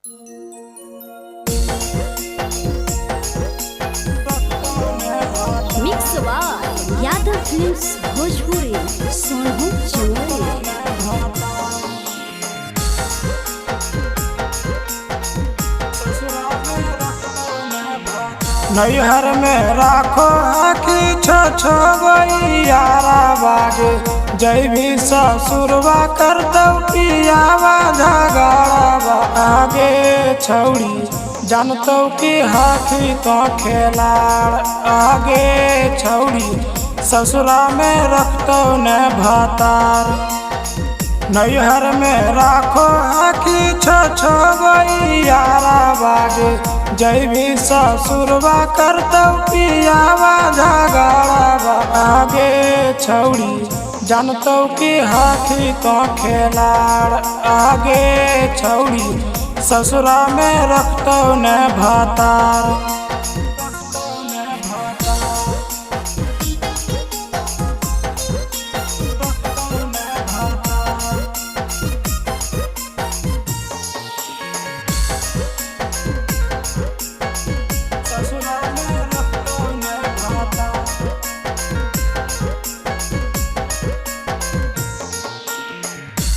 Mix by Yadav films Bhojpuri Sonu Chaure. नैहर में राखो आखी छो यारा बागे जय भी ससुरवा कर दो पियावा झगड़ावा आगे छौड़ी जानतो कि हाथी तो खेलाड़ आगे छौड़ी ससुरा में रखतो न भातार। नैहर में राखो आखी छो यारा बागे जय भी ससुरवा कर दो पियावा झगड़ावा आगे छौड़ी जानतो कि हाथी तो खेलाड़ आगे छौड़ी ससुरा में रखतो न भातार।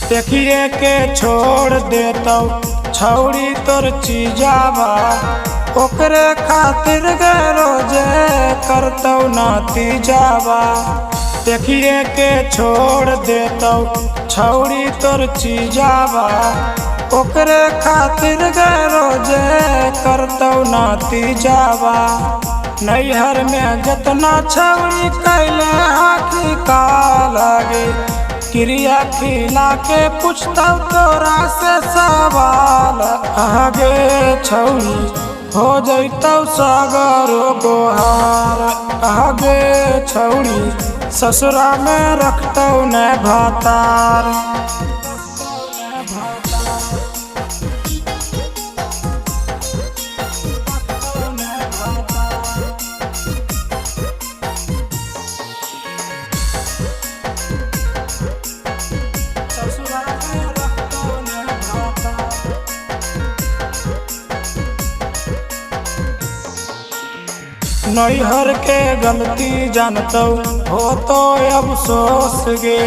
देखिए के छोड़ देतो छौड़ी तोर चीजावा ओकरे खातिर रोजे करतो नतीजावा। देखिए के छोड़ देतो छौड़ी तोर चीजावा ओकरे खातिर रोजे करतो नतीजावा। नैहर में जतना छौड़ी कैले आखी का लगे क्रिया खिला के पूछता तोरा से सवाल आगे छौड़ी हो जैतो सागरो गोहार आगे छौड़ी ससुरा में रखतो न भातार। नैहर के गलती जानतो हो तो अफसोस गे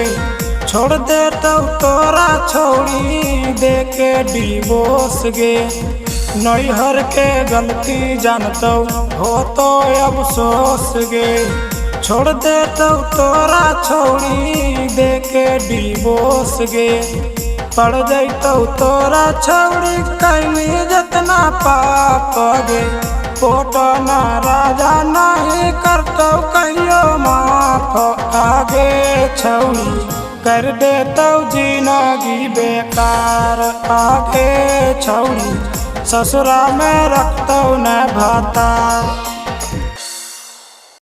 छोड़ देतो तोरा छौड़ी दे के डिवोर्स गे। नैहर के गलती जानतो हो तो अफसोस गे छोड़ देतो तोरा छौड़ी दे के डिवोर्स गे। पड़ जैतो तोरा छौड़ी कैली जतना पाप गे पोटना राजा नहीं करतो कहियो माफ आगे छौड़ी कर देतो जिंदगी बेकार आगे छौड़ी ससुरा में रखतो न भातार।